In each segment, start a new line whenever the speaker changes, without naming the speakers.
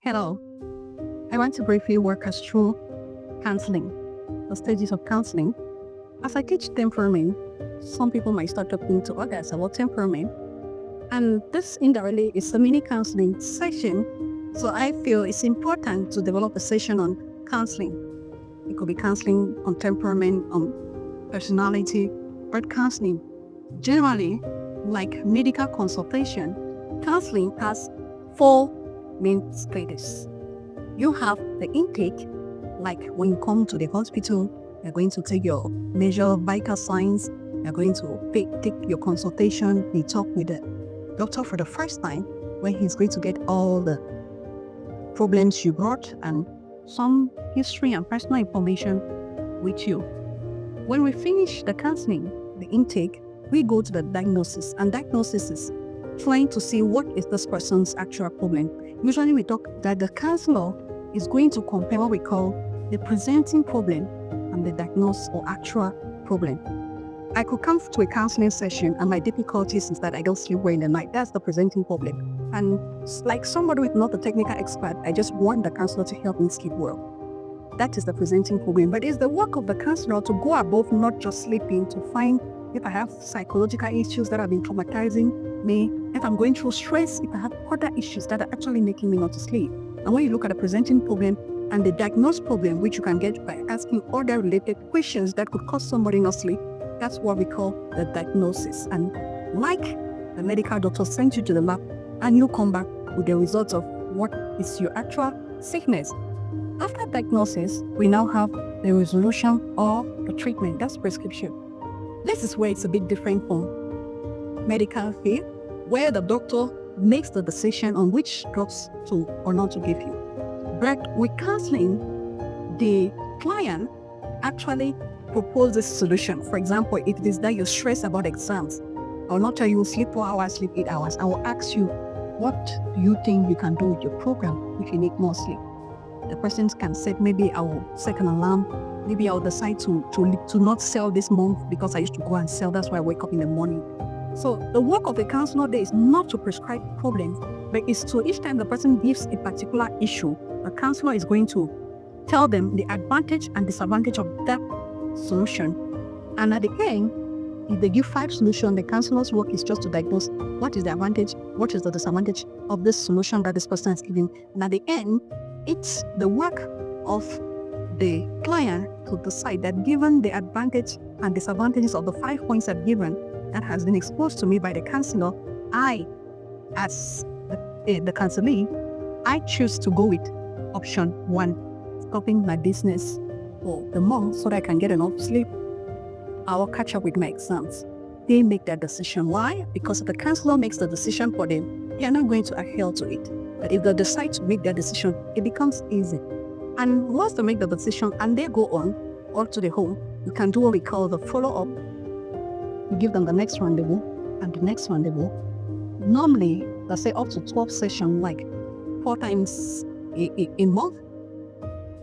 Hello, I want to briefly walk us through counseling, the stages of counseling. As I teach temperament, some people might start talking to others about temperament, and this indirectly is a mini counseling session. So I feel it's important to develop a session on counseling. It could be counseling on temperament, on personality, or counseling. Generally, like medical consultation, counseling has four main stages. You have the intake, like when you come to the hospital, you're going to take your measure of vital signs, you're going to take your consultation, you talk with the doctor for the first time, when he's going to get all the problems you brought and some history and personal information with you. When we finish the counseling, the intake, we go to the diagnosis, and diagnosis is trying to see what is this person's actual problem. Usually we talk that the counselor is going to compare what we call the presenting problem and the diagnosed or actual problem. I could come to a counseling session and my difficulties is that I don't sleep well in the night. That's the presenting problem. And like somebody who is not a technical expert, I just want the counselor to help me sleep well. That is the presenting problem. But it's the work of the counselor to go above not just sleeping, to find if I have psychological issues that have been traumatizing me, if I'm going through stress, if I have other issues that are actually making me not to sleep. And when you look at the presenting problem and the diagnosed problem, which you can get by asking other related questions that could cause somebody not sleep, that's what we call the diagnosis. And like the medical doctor sent you to the lab and you come back with the results of what is your actual sickness. After diagnosis, we now have the resolution or the treatment, that's prescription. This is where it's a bit different from medical field, where the doctor makes the decision on which drugs to or not to give you. But with counseling, the client actually proposes this solution. For example, if it is that you're stressed about exams, I will not tell you sleep 4 hours, sleep 8 hours. I will ask you, what do you think you can do with your program if you need more sleep? The person can say, maybe I will set an alarm. Maybe I'll decide to not sell this month because I used to go and sell. That's why I wake up in the morning. So the work of the counselor there is not to prescribe problems, but it's to each time the person gives a particular issue, the counselor is going to tell them the advantage and disadvantage of that solution. And at the end, if they give 5 solutions, the counselor's work is just to diagnose what is the advantage, what is the disadvantage of this solution that this person is giving. And at the end, it's the work of the client to decide that given the advantage and disadvantages of the 5 points I've given that has been exposed to me by the counselor, I, as the counselee, I choose to go with option 1, stopping my business for the month so that I can get enough sleep. I will catch up with my exams. They make that decision. Why? Because if the counselor makes the decision for them, they are not going to adhere to it. But if they decide to make that decision, it becomes easy. And once they make the decision and they go on to the home, you can do what we call the follow-up. You give them the next rendezvous and the next rendezvous. Normally, let's say up to 12 sessions, like 4 times a month.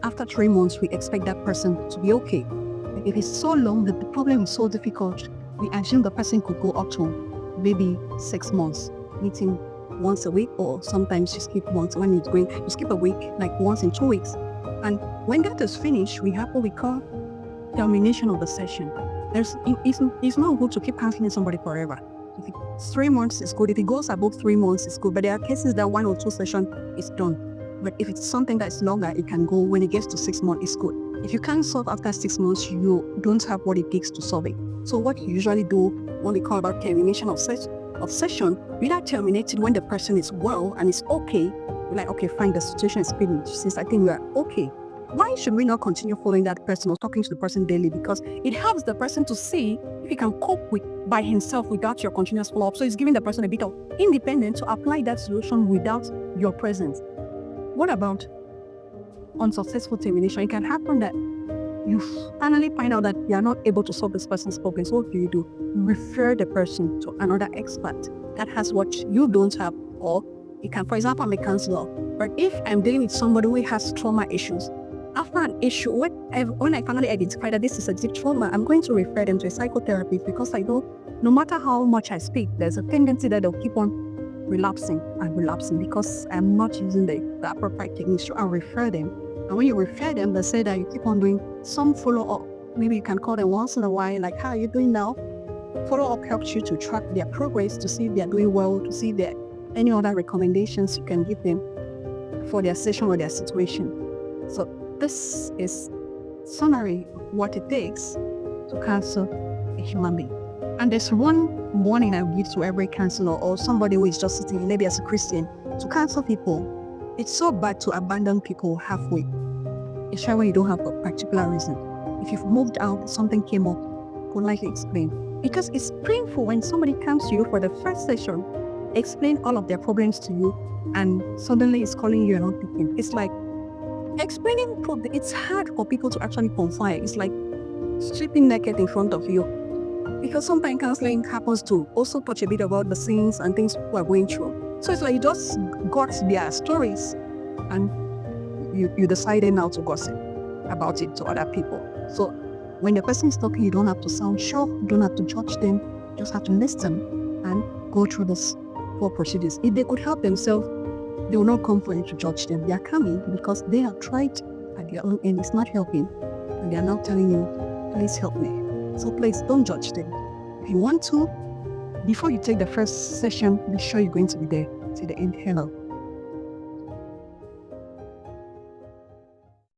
After 3 months, we expect that person to be okay. But if it's so long that the problem is so difficult, we assume the person could go up to maybe 6 months, meeting once a week, or sometimes you skip once when it's going, you skip a week, like once in 2 weeks. And when that is finished, we have what we call termination of the session. It's not good to keep counseling somebody forever. If it's 3 months, it's good. If it goes above 3 months, it's good. But there are cases that 1 or 2 sessions is done. But if it's something that is longer, it can go. When it gets to 6 months, it's good. If you can't solve after 6 months, you don't have what it takes to solve it. So what you usually do, what we call about termination of session, we not terminate it when the person is well and is okay. We're like, okay, fine, the situation is finished. Since I think we are okay, why should we not continue following that person or talking to the person daily? Because it helps the person to see if he can cope with by himself without your continuous follow-up. So it's giving the person a bit of independence to apply that solution without your presence. What about unsuccessful termination? It can happen that you finally find out that you are not able to solve this person's problem. So what do? You refer the person to another expert that has what you don't have, or you can, for example, I'm a counselor, but if I'm dealing with somebody who has trauma issues, after an issue, when I finally identify that this is a deep trauma, I'm going to refer them to a psychotherapist, because I know no matter how much I speak, there's a tendency that they'll keep on relapsing and relapsing because I'm not using the appropriate techniques. So I'll refer them. And when you refer them, they say that you keep on doing some follow-up. Maybe you can call them once in a while, like, how are you doing now? Follow-up helps you to track their progress, to see if they're doing well, to see if there are any other recommendations you can give them for their session or their situation. So this is summary of what it takes to counsel a human being. And there's one warning I give to every counselor or somebody who is just sitting, maybe as a Christian, to counsel people. It's so bad to abandon people halfway, especially when you don't have a particular reason. If you've moved out, something came up, politely explain. Because it's painful when somebody comes to you for the first session, explain all of their problems to you, and suddenly it's calling you and not picking. It's like explaining, it's hard for people to actually confide. It's like stripping naked in front of you. Because sometimes counseling happens to also touch a bit about the sins and things people are going through. So it's like you just got their stories and you decided now to gossip about it to other people. So when the person is talking, you don't have to sound sure, you don't have to judge them, you just have to listen and go through this four procedures. If they could help themselves, they will not come for you to judge them. They are coming because they have tried at their own end, it's not helping, and they are now telling you, please help me. So please don't judge them. If you want to, before you take the first session, be sure you're going to be there till the end. Hello.